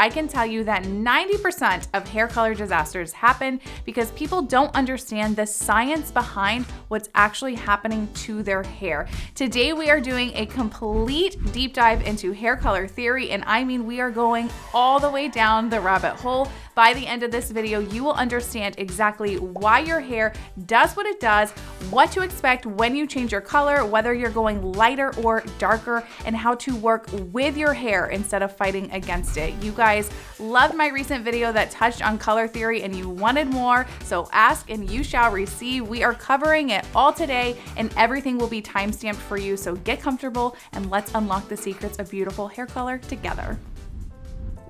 I can tell you that 90% of hair color disasters happen because people don't understand the science behind what's actually happening to their hair. Today, we are doing a complete deep dive into hair color theory, and I mean, we are going all the way down the rabbit hole. By the end of this video, you will understand exactly why your hair does what it does, what to expect when you change your color, whether you're going lighter or darker, and how to work with your hair instead of fighting against it. You guys loved my recent video that touched on color theory and you wanted more, so ask and you shall receive. We are covering it all today and everything will be time-stamped for you, so get comfortable and let's unlock the secrets of beautiful hair color together.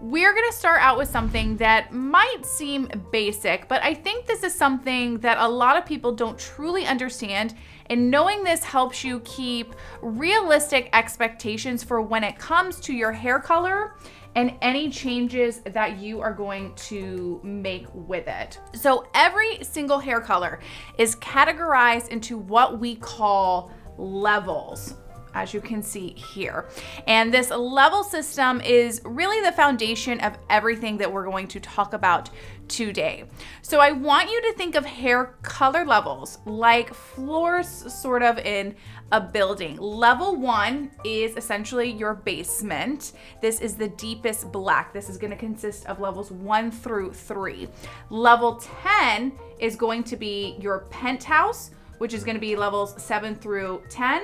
We're gonna start out with something that might seem basic, but I think this is something that a lot of people don't truly understand, and knowing this helps you keep realistic expectations for when it comes to your hair color and any changes that you are going to make with it. So every single hair color is categorized into what we call levels, as you can see here. And this level system is really the foundation of everything that we're going to talk about today. So I want you to think of hair color levels like floors sort of in a building. Level 1 is essentially your basement. This is the deepest black. This is going to consist of levels 1 through 3. Level 10 is going to be your penthouse, which is going to be levels 7 through 10.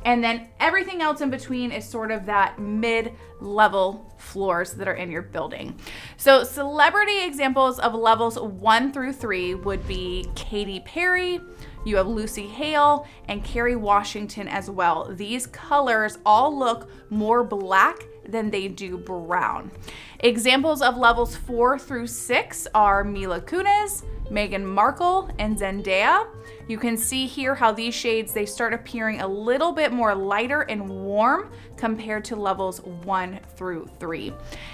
And then everything else in between is sort of that mid-level floors that are in your building. So celebrity examples of levels 1 through 3 would be Katy Perry, you have Lucy Hale, and Kerry Washington as well. These colors all look more black than they do brown. Examples of levels 4 through 6 are Mila Kunis, Meghan Markle, and Zendaya. You can see here how these shades, they start appearing a little bit more lighter and warm compared to levels 1 through 3.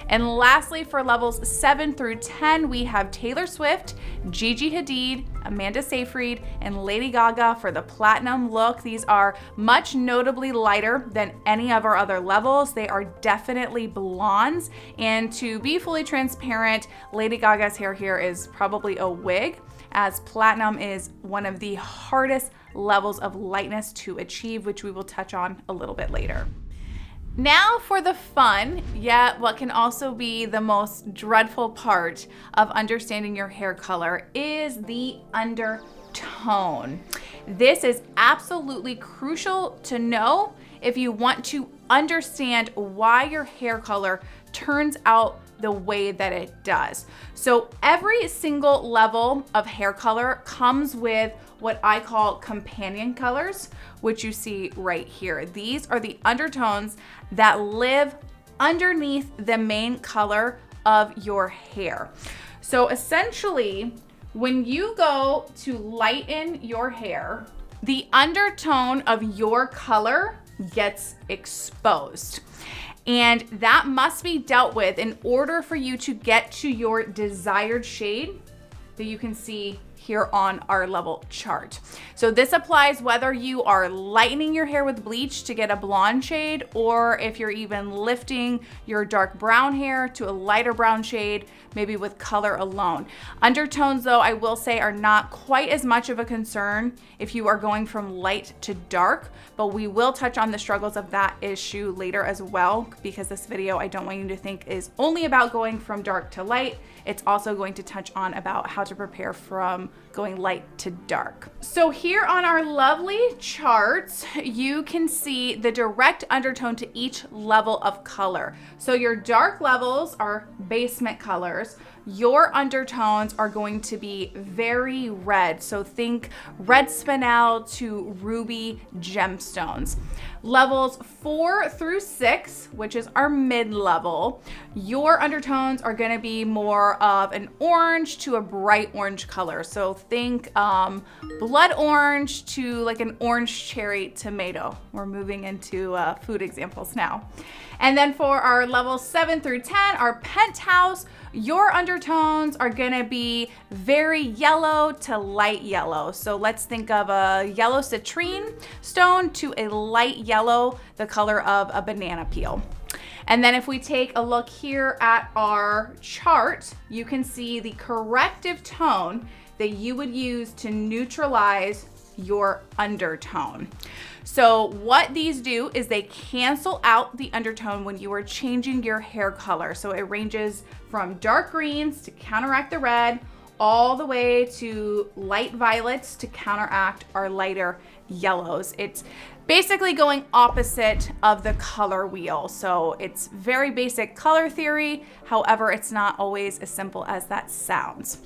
And lastly, for levels 7 through 10, we have Taylor Swift, Gigi Hadid, Amanda Seyfried, and Lady Gaga for the platinum look. These are much notably lighter than any of our other levels. They are definitely blondes. And to be fully transparent, Lady Gaga's hair here is probably a wig, as platinum is one of the hardest levels of lightness to achieve, which we will touch on a little bit later. Now for the fun, yet what can also be the most dreadful part of understanding your hair color is the undertone. This is absolutely crucial to know if you want to understand why your hair color turns out the way that it does. So every single level of hair color comes with what I call companion colors, which you see right here. These are the undertones that live underneath the main color of your hair. So essentially, when you go to lighten your hair, the undertone of your color gets exposed. And that must be dealt with in order for you to get to your desired shade that you can see here on our level chart. So this applies whether you are lightening your hair with bleach to get a blonde shade, or if you're even lifting your dark brown hair to a lighter brown shade, maybe with color alone. Undertones, though, I will say are not quite as much of a concern if you are going from light to dark, but we will touch on the struggles of that issue later as well, because this video I don't want you to think is only about going from dark to light. It's also going to touch on about how to prepare from going light to dark. So here on our lovely charts, you can see the direct undertone to each level of color. So your dark levels are basement colors. Your undertones are going to be very red. So think red spinel to ruby gemstones. Levels 4 through 6, which is our mid-level, your undertones are gonna be more of an orange to a bright orange color. So think blood orange to like an orange cherry tomato. We're moving into food examples now. And then for our levels 7 through 10, our penthouse, your undertones are gonna be very yellow to light yellow. So let's think of a yellow citrine stone to a light yellow, the color of a banana peel. And then if we take a look here at our chart, you can see the corrective tone that you would use to neutralize your undertone. So what these do is they cancel out the undertone when you are changing your hair color. So it ranges from dark greens to counteract the red, all the way to light violets to counteract our lighter yellows. It's basically going opposite of the color wheel. So it's very basic color theory. However, it's not always as simple as that sounds.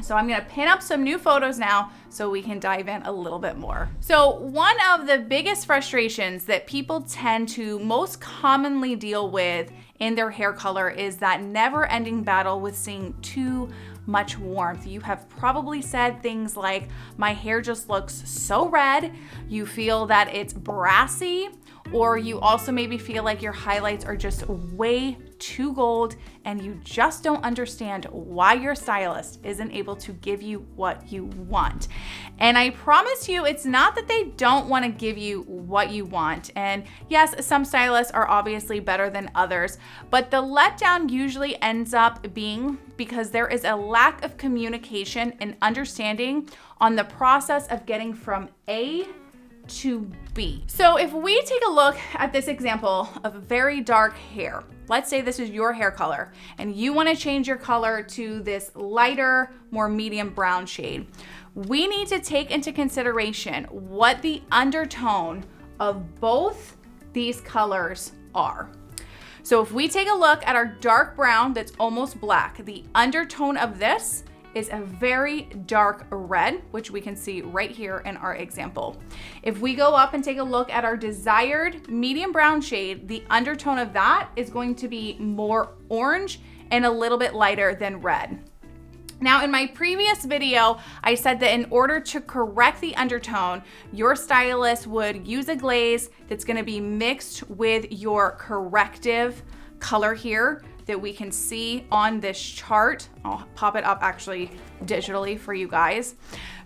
So I'm gonna pin up some new photos now so we can dive in a little bit more. So one of the biggest frustrations that people tend to most commonly deal with in their hair color is that never-ending battle with seeing too much warmth. You have probably said things like, my hair just looks so red, you feel that it's brassy, or you also maybe feel like your highlights are just way too gold and you just don't understand why your stylist isn't able to give you what you want. And I promise you, it's not that they don't want to give you what you want. And yes, some stylists are obviously better than others, but the letdown usually ends up being because there is a lack of communication and understanding on the process of getting from A to B. So if we take a look at this example of very dark hair, let's say this is your hair color and you want to change your color to this lighter, more medium brown shade. We need to take into consideration what the undertone of both these colors are. So if we take a look at our dark brown that's almost black, the undertone of this is a very dark red, which we can see right here in our example. If we go up and take a look at our desired medium brown shade, the undertone of that is going to be more orange and a little bit lighter than red. Now, in my previous video, I said that in order to correct the undertone, your stylist would use a glaze that's gonna be mixed with your corrective color here that we can see on this chart. I'll pop it up actually digitally for you guys.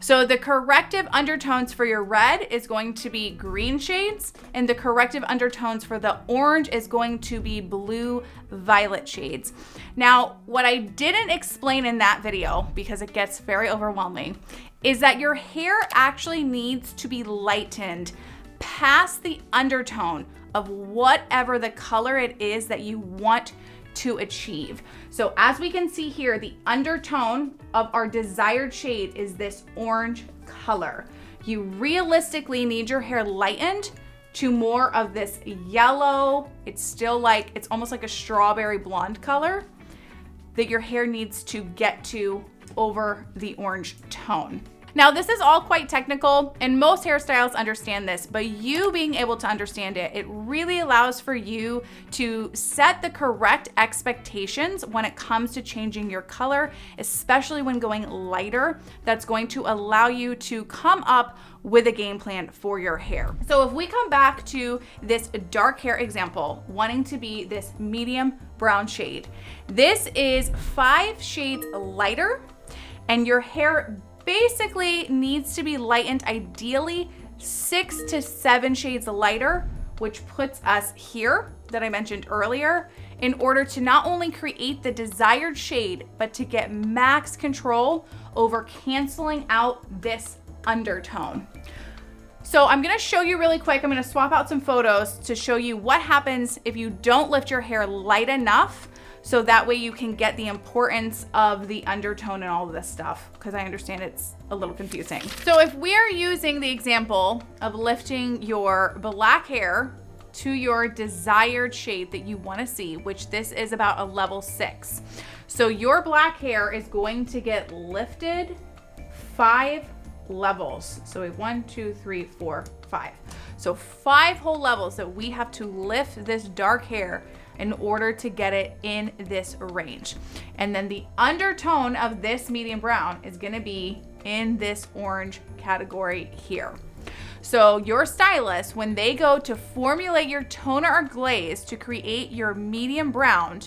So the corrective undertones for your red is going to be green shades, and the corrective undertones for the orange is going to be blue violet shades. Now, what I didn't explain in that video, because it gets very overwhelming, is that your hair actually needs to be lightened past the undertone of whatever the color it is that you want to achieve. So as we can see here, the undertone of our desired shade is this orange color. You realistically need your hair lightened to more of this yellow. It's still like, it's almost like a strawberry blonde color that your hair needs to get to over the orange tone. Now, this is all quite technical and most hairstylists understand this, but you being able to understand it, it really allows for you to set the correct expectations when it comes to changing your color, especially when going lighter. That's going to allow you to come up with a game plan for your hair. So if we come back to this dark hair example, wanting to be this medium brown shade, this is 5 shades lighter, and your hair basically needs to be lightened, ideally 6 to 7 shades lighter, which puts us here that I mentioned earlier, in order to not only create the desired shade, but to get max control over canceling out this undertone. So I'm gonna show you really quick, I'm gonna swap out some photos to show you what happens if you don't lift your hair light enough, so that way you can get the importance of the undertone and all of this stuff, because I understand it's a little confusing. So if we are using the example of lifting your black hair to your desired shade that you want to see, which this is about a level 6. So your black hair is going to get lifted 5 levels. So we have 1, 2, 3, 4, 5. So 5 whole levels that we have to lift this dark hair in order to get it in this range. And then the undertone of this medium brown is gonna be in this orange category here. So your stylist, when they go to formulate your toner or glaze to create your medium brown,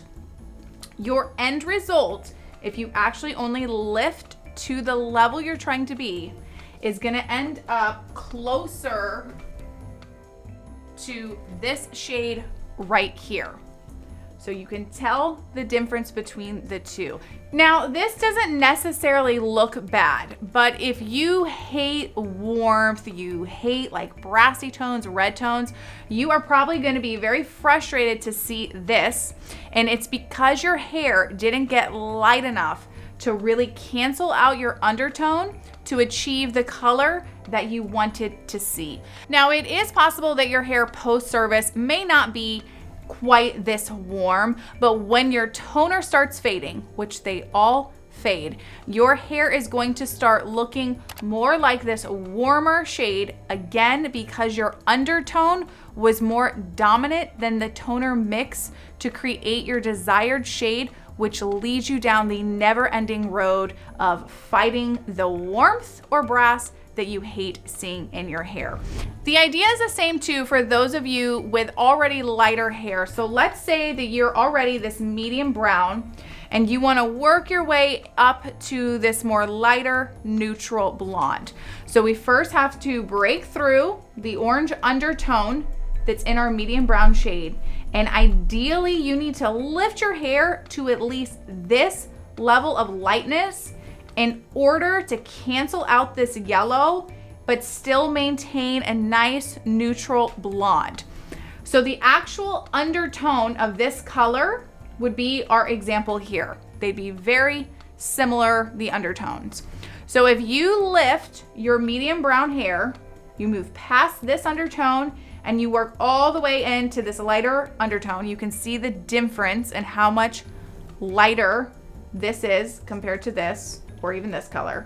your end result, if you actually only lift to the level you're trying to be, is gonna end up closer to this shade right here. So you can tell the difference between the two. Now, this doesn't necessarily look bad, but if you hate warmth, you hate like brassy tones, red tones, you are probably going to be very frustrated to see this. And it's because your hair didn't get light enough to really cancel out your undertone to achieve the color that you wanted to see. Now, it is possible that your hair post-service may not be quite this warm, but when your toner starts fading, which they all fade, your hair is going to start looking more like this warmer shade, again, because your undertone was more dominant than the toner mix to create your desired shade, which leads you down the never-ending road of fighting the warmth or brass that you hate seeing in your hair. The idea is the same too for those of you with already lighter hair. So let's say that you're already this medium brown and you wanna work your way up to this more lighter neutral blonde. So we first have to break through the orange undertone that's in our medium brown shade. And ideally you need to lift your hair to at least this level of lightness in order to cancel out this yellow, but still maintain a nice neutral blonde. So the actual undertone of this color would be our example here. They'd be very similar, the undertones. So if you lift your medium brown hair, you move past this undertone and you work all the way into this lighter undertone, you can see the difference in how much lighter this is compared to this, or even this color.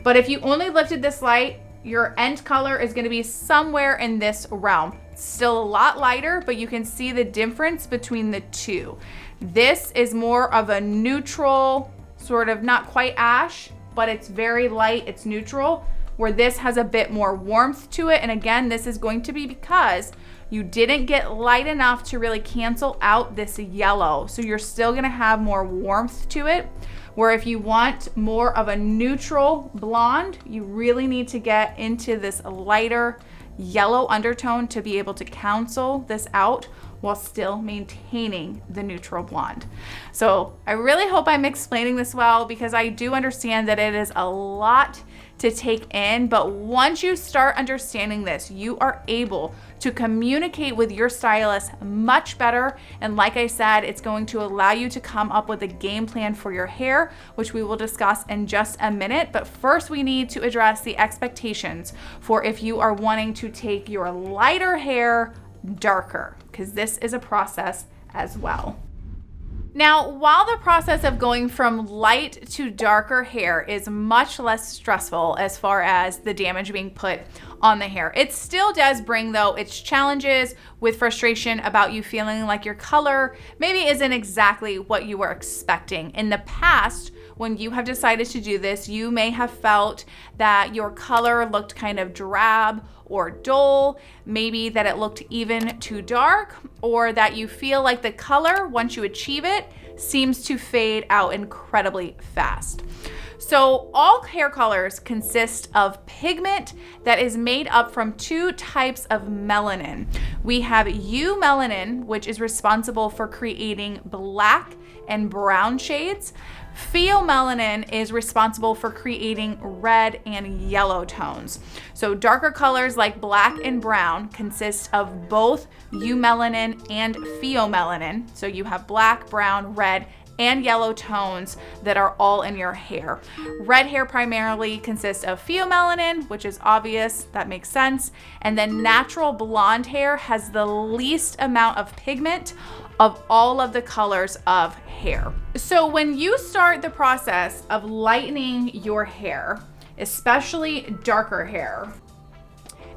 But if you only lifted this light, your end color is gonna be somewhere in this realm. Still a lot lighter, but you can see the difference between the two. This is more of a neutral, sort of not quite ash, but it's very light, it's neutral, where this has a bit more warmth to it. And again, this is going to be because you didn't get light enough to really cancel out this yellow. So you're still gonna have more warmth to it. Where if you want more of a neutral blonde, you really need to get into this lighter yellow undertone to be able to cancel this out while still maintaining the neutral blonde. So I really hope I'm explaining this well, because I do understand that it is a lot to take in, but once you start understanding this, you are able to communicate with your stylist much better. And like I said, it's going to allow you to come up with a game plan for your hair, which we will discuss in just a minute. But first we need to address the expectations for if you are wanting to take your lighter hair darker, because this is a process as well. Now, while the process of going from light to darker hair is much less stressful as far as the damage being put on the hair, it still does bring, though, its challenges with frustration about you feeling like your color maybe isn't exactly what you were expecting. In the past, when you have decided to do this, you may have felt that your color looked kind of drab or dull, maybe that it looked even too dark, or that you feel like the color, once you achieve it, seems to fade out incredibly fast. So all hair colors consist of pigment that is made up from two types of melanin. We have eumelanin, which is responsible for creating black and brown shades. Pheomelanin is responsible for creating red and yellow tones. So darker colors like black and brown consist of both eumelanin and pheomelanin. So you have black, brown, red, and yellow tones that are all in your hair. Red hair primarily consists of pheomelanin, which is obvious, that makes sense. And then natural blonde hair has the least amount of pigment of all of the colors of hair. So when you start the process of lightening your hair, especially darker hair,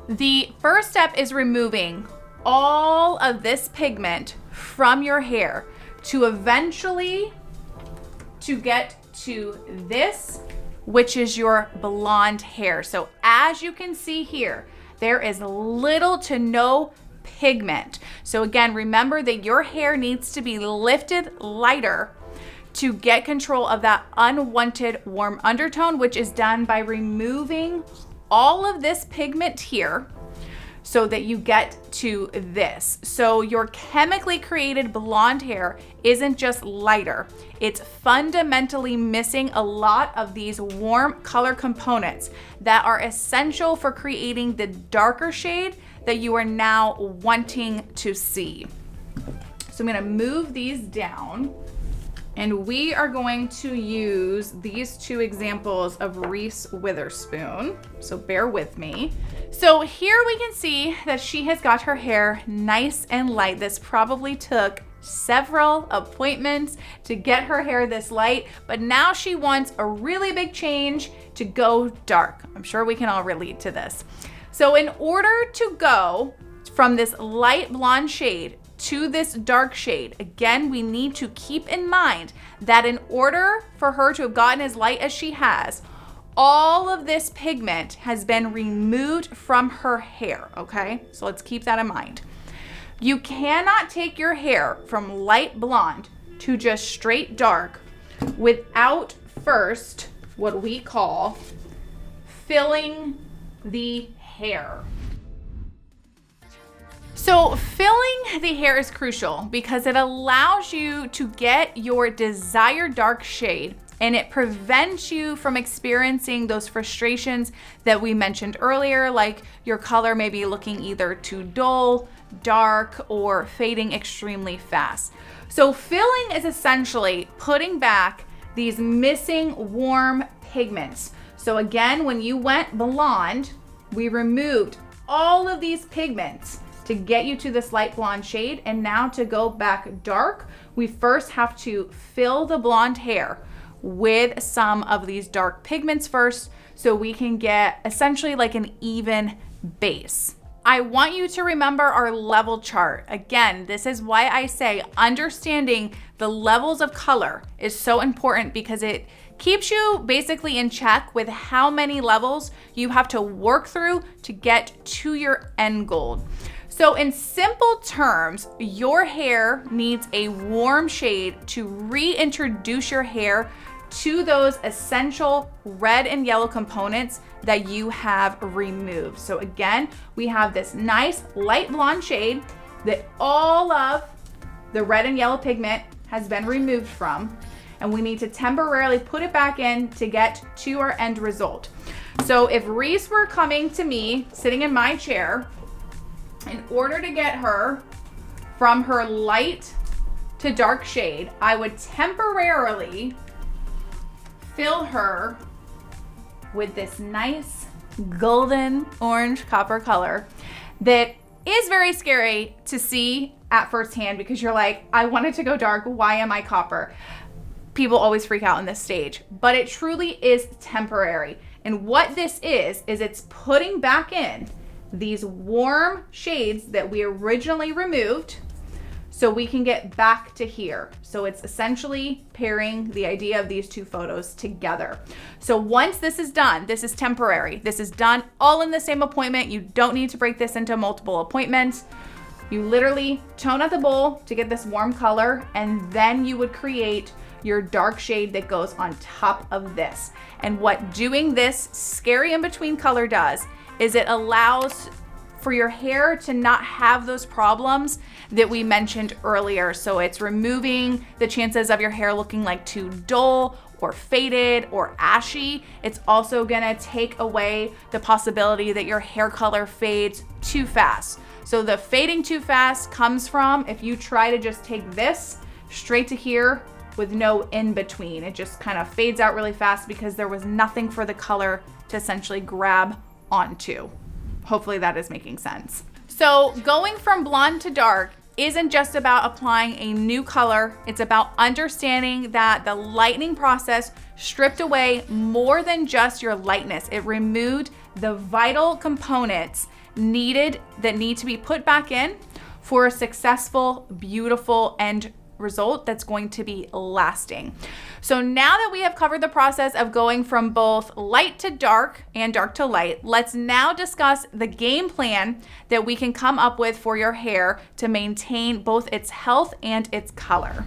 the first step is removing all of this pigment from your hair to eventually to get to this, which is your blonde hair. So as you can see here, there is little to no pigment. So again, remember that your hair needs to be lifted lighter to get control of that unwanted warm undertone, which is done by removing all of this pigment here so that you get to this. So your chemically created blonde hair isn't just lighter, it's fundamentally missing a lot of these warm color components that are essential for creating the darker shade that you are now wanting to see. So I'm gonna move these down, and we are going to use these two examples of Reese Witherspoon, so bear with me. So here we can see that she has got her hair nice and light. This probably took several appointments to get her hair this light, but now she wants a really big change to go dark. I'm sure we can all relate to this. So in order to go from this light blonde shade to this dark shade, again, we need to keep in mind that in order for her to have gotten as light as she has, all of this pigment has been removed from her hair, okay? So let's keep that in mind. You cannot take your hair from light blonde to just straight dark without first what we call filling the hair. So filling the hair is crucial because it allows you to get your desired dark shade, and it prevents you from experiencing those frustrations that we mentioned earlier, like your color may be looking either too dull, dark, or fading extremely fast. So filling is essentially putting back these missing warm pigments. So again, when you went blonde, we removed all of these pigments to get you to this light blonde shade, and now to go back dark, we first have to fill the blonde hair with some of these dark pigments first so we can get essentially like an even base. I want you to remember our level chart. Again, this is why I say understanding the levels of color is so important, because it keeps you basically in check with how many levels you have to work through to get to your end goal. So in simple terms, your hair needs a warm shade to reintroduce your hair to those essential red and yellow components that you have removed. So again, we have this nice light blonde shade that all of the red and yellow pigment has been removed from, and we need to temporarily put it back in to get to our end result. So if Reese were coming to me, sitting in my chair, in order to get her from her light to dark shade, I would temporarily fill her with this nice golden orange copper color that is very scary to see at first hand, because you're like, I wanted to go dark, why am I copper? People always freak out in this stage, but it truly is temporary. And what this is it's putting back in these warm shades that we originally removed so we can get back to here. So it's essentially pairing the idea of these two photos together. So once this is done, this is temporary. This is done all in the same appointment. You don't need to break this into multiple appointments. You literally tone out the bowl to get this warm color, and then you would create your dark shade that goes on top of this. And what doing this scary in between color does is it allows for your hair to not have those problems that we mentioned earlier. So it's removing the chances of your hair looking like too dull or faded or ashy. It's also gonna take away the possibility that your hair color fades too fast. So the fading too fast comes from if you try to just take this straight to here with no in between. It just kind of fades out really fast because there was nothing for the color to essentially grab onto. Hopefully that is making sense. So going from blonde to dark isn't just about applying a new color. It's about understanding that the lightening process stripped away more than just your lightness. It removed the vital components needed that need to be put back in for a successful, beautiful end result that's going to be lasting. So now that we have covered the process of going from both light to dark and dark to light, let's now discuss the game plan that we can come up with for your hair to maintain both its health and its color.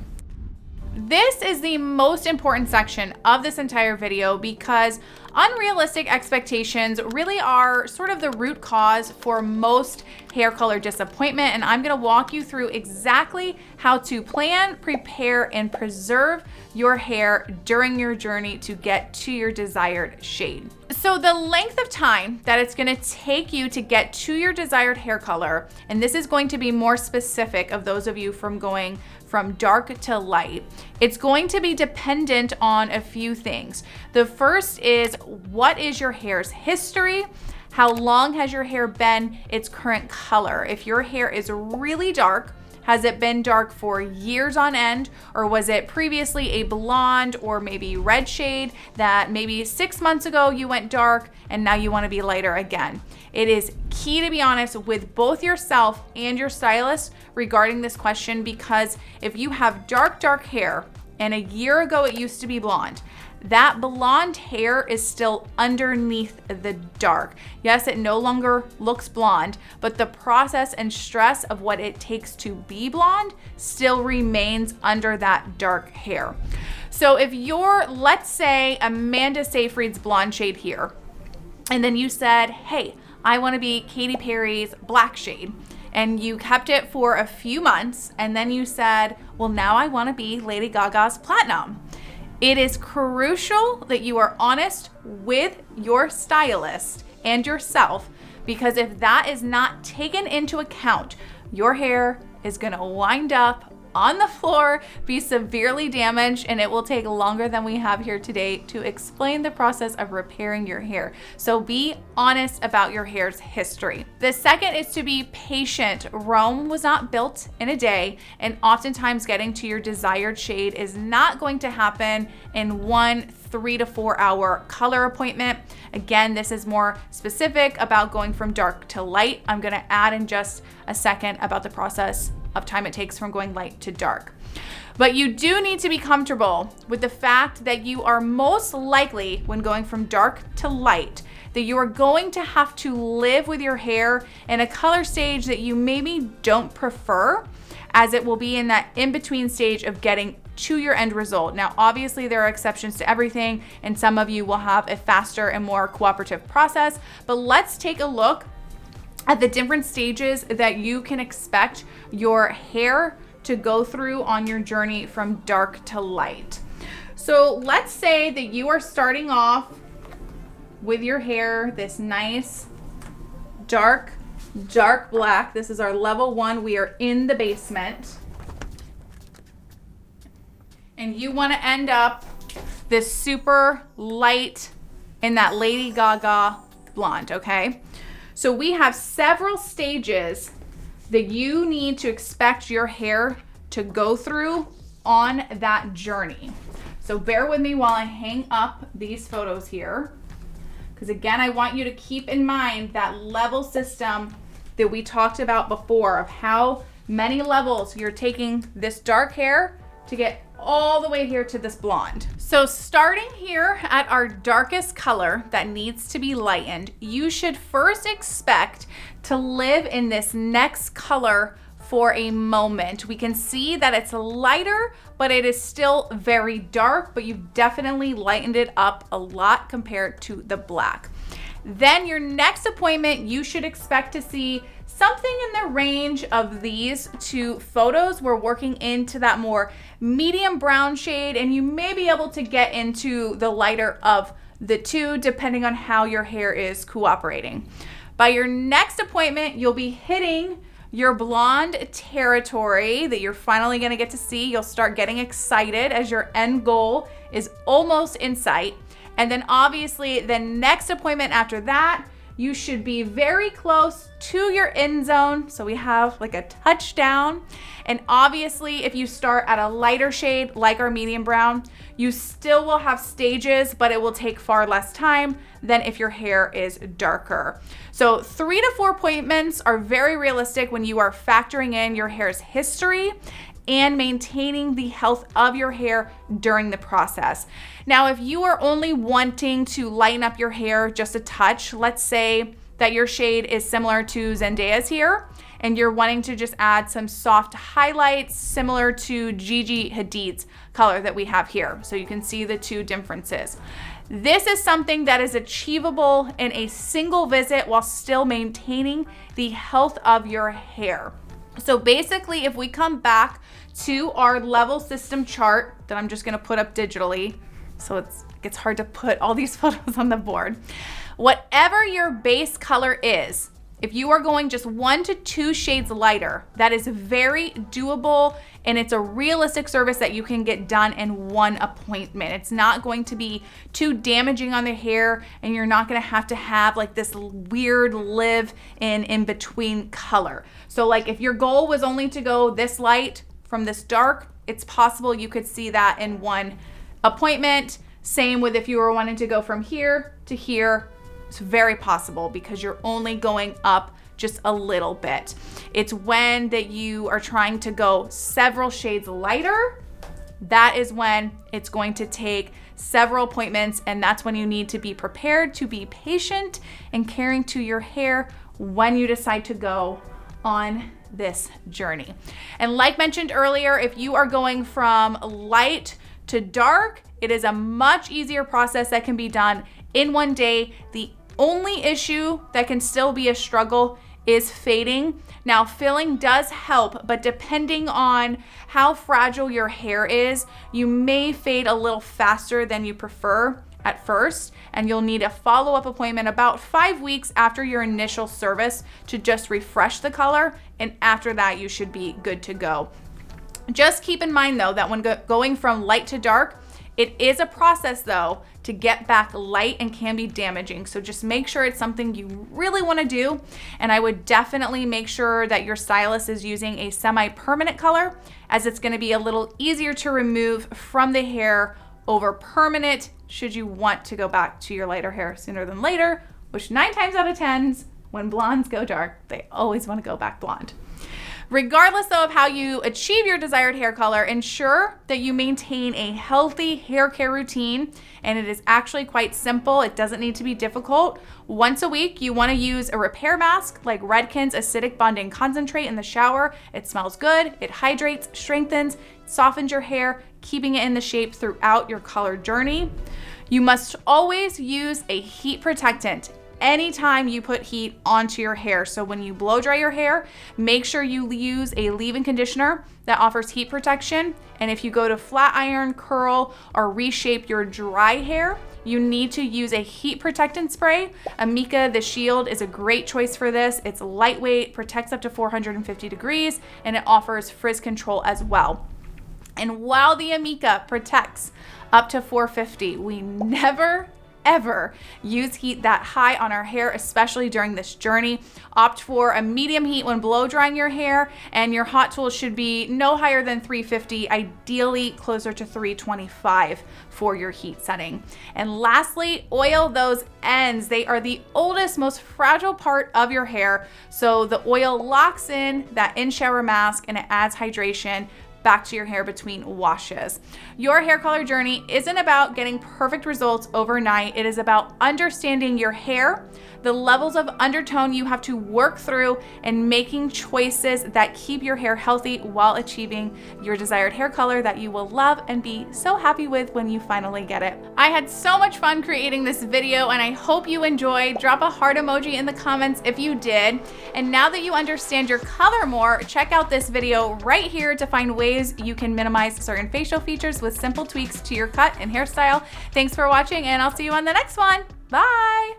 This is the most important section of this entire video because unrealistic expectations really are sort of the root cause for most hair color disappointment, and I'm gonna walk you through exactly how to plan, prepare, and preserve your hair during your journey to get to your desired shade. So the length of time that it's gonna take you to get to your desired hair color, and this is going to be more specific of those of you from going from dark to light, it's going to be dependent on a few things. The first is, what is your hair's history? How long has your hair been its current color? If your hair is really dark, has it been dark for years on end, or was it previously a blonde or maybe red shade that maybe 6 months ago you went dark and now you want to be lighter again? It is key to be honest with both yourself and your stylist regarding this question, because if you have dark hair and a year ago it used to be blonde, that blonde hair is still underneath the dark. Yes, it no longer looks blonde, but the process and stress of what it takes to be blonde still remains under that dark hair. So if you're, let's say, Amanda Seyfried's blonde shade here, and then you said, hey, I wanna be Katy Perry's black shade, and you kept it for a few months, and then you said, well, now I wanna be Lady Gaga's platinum. It is crucial that you are honest with your stylist and yourself, because if that is not taken into account, your hair is gonna wind up on the floor, be severely damaged, and it will take longer than we have here today to explain the process of repairing your hair. So be honest about your hair's history. The second is to be patient. Rome was not built in a day, and oftentimes getting to your desired shade is not going to happen in one 3 to 4 hour color appointment. Again, this is more specific about going from dark to light. I'm gonna add in just a second about the process of time it takes from going light to dark. But you do need to be comfortable with the fact that you are most likely, when going from dark to light, that you are going to have to live with your hair in a color stage that you maybe don't prefer, as it will be in that in-between stage of getting to your end result. Now, obviously there are exceptions to everything, and some of you will have a faster and more cooperative process, but let's take a look at the different stages that you can expect your hair to go through on your journey from dark to light. So let's say that you are starting off with your hair this nice dark black. This is our level 1. We are in the basement. And you want to end up this super light in that Lady Gaga blonde, okay? So we have several stages that you need to expect your hair to go through on that journey. So bear with me while I hang up these photos here, because again, I want you to keep in mind that level system that we talked about before, of how many levels you're taking this dark hair to get all the way here to this blonde. So starting here at our darkest color that needs to be lightened, you should first expect to live in this next color for a moment. We can see that it's lighter, but it is still very dark, but you've definitely lightened it up a lot compared to the black. Then your next appointment, you should expect to see something in the range of these two photos. We're working into that more medium brown shade, and you may be able to get into the lighter of the two depending on how your hair is cooperating. By your next appointment, you'll be hitting your blonde territory that you're finally gonna get to see. You'll start getting excited as your end goal is almost in sight. And then obviously the next appointment after that, you should be very close to your end zone. So we have like a touchdown. And obviously if you start at a lighter shade like our medium brown, you still will have stages, but it will take far less time than if your hair is darker. So 3 to 4 appointments are very realistic when you are factoring in your hair's history and maintaining the health of your hair during the process. Now, if you are only wanting to lighten up your hair just a touch, let's say that your shade is similar to Zendaya's here, and you're wanting to just add some soft highlights similar to Gigi Hadid's color that we have here. So you can see the two differences. This is something that is achievable in a single visit while still maintaining the health of your hair. So basically, if we come back to our level system chart that I'm just gonna put up digitally, so it's hard to put all these photos on the board. Whatever your base color is, if you are going just 1 to 2 shades lighter, that is very doable, and it's a realistic service that you can get done in one appointment. It's not going to be too damaging on the hair, and you're not gonna have to have like this weird live in between color. So like if your goal was only to go this light from this dark, it's possible you could see that in one appointment. Same with if you were wanting to go from here to here. It's very possible because you're only going up just a little bit. It's when that you are trying to go several shades lighter, that is when it's going to take several appointments, and that's when you need to be prepared to be patient and caring to your hair when you decide to go on this journey. And like mentioned earlier, if you are going from light to dark, it is a much easier process that can be done in one day. The only issue that can still be a struggle is fading. Now, filling does help, but depending on how fragile your hair is, you may fade a little faster than you prefer at first, and you'll need a follow-up appointment about 5 weeks after your initial service to just refresh the color, and after that, you should be good to go. Just keep in mind though that when going from light to dark, it is a process though to get back light and can be damaging. So just make sure it's something you really want to do. And I would definitely make sure that your stylist is using a semi-permanent color, as it's going to be a little easier to remove from the hair over permanent should you want to go back to your lighter hair sooner than later, which 9 times out of 10, when blondes go dark, they always want to go back blonde. Regardless though of how you achieve your desired hair color, ensure that you maintain a healthy hair care routine, and it is actually quite simple. It doesn't need to be difficult. Once a week, you want to use a repair mask like Redken's Acidic Bonding Concentrate in the shower. It smells good, it hydrates, strengthens, softens your hair, keeping it in the shape throughout your color journey. You must always use a heat protectant anytime you put heat onto your hair. So when you blow dry your hair, make sure you use a leave-in conditioner that offers heat protection. And if you go to flat iron, curl, or reshape your dry hair, you need to use a heat protectant spray. Amika the Shield is a great choice for this. It's lightweight, protects up to 450 degrees, and it offers frizz control as well. And while the Amika protects up to 450, we never ever use heat that high on our hair, especially during this journey. Opt for a medium heat when blow drying your hair, and your hot tools should be no higher than 350, ideally closer to 325 for your heat setting. And lastly, oil those ends. They are the oldest, most fragile part of your hair. So the oil locks in that in-shower mask and it adds hydration back to your hair between washes. Your hair color journey isn't about getting perfect results overnight. It is about understanding your hair, the levels of undertone you have to work through, and making choices that keep your hair healthy while achieving your desired hair color that you will love and be so happy with when you finally get it. I had so much fun creating this video, and I hope you enjoyed. Drop a heart emoji in the comments if you did. And now that you understand your color more, check out this video right here to find ways you can minimize certain facial features with simple tweaks to your cut and hairstyle. Thanks for watching, and I'll see you on the next one. Bye.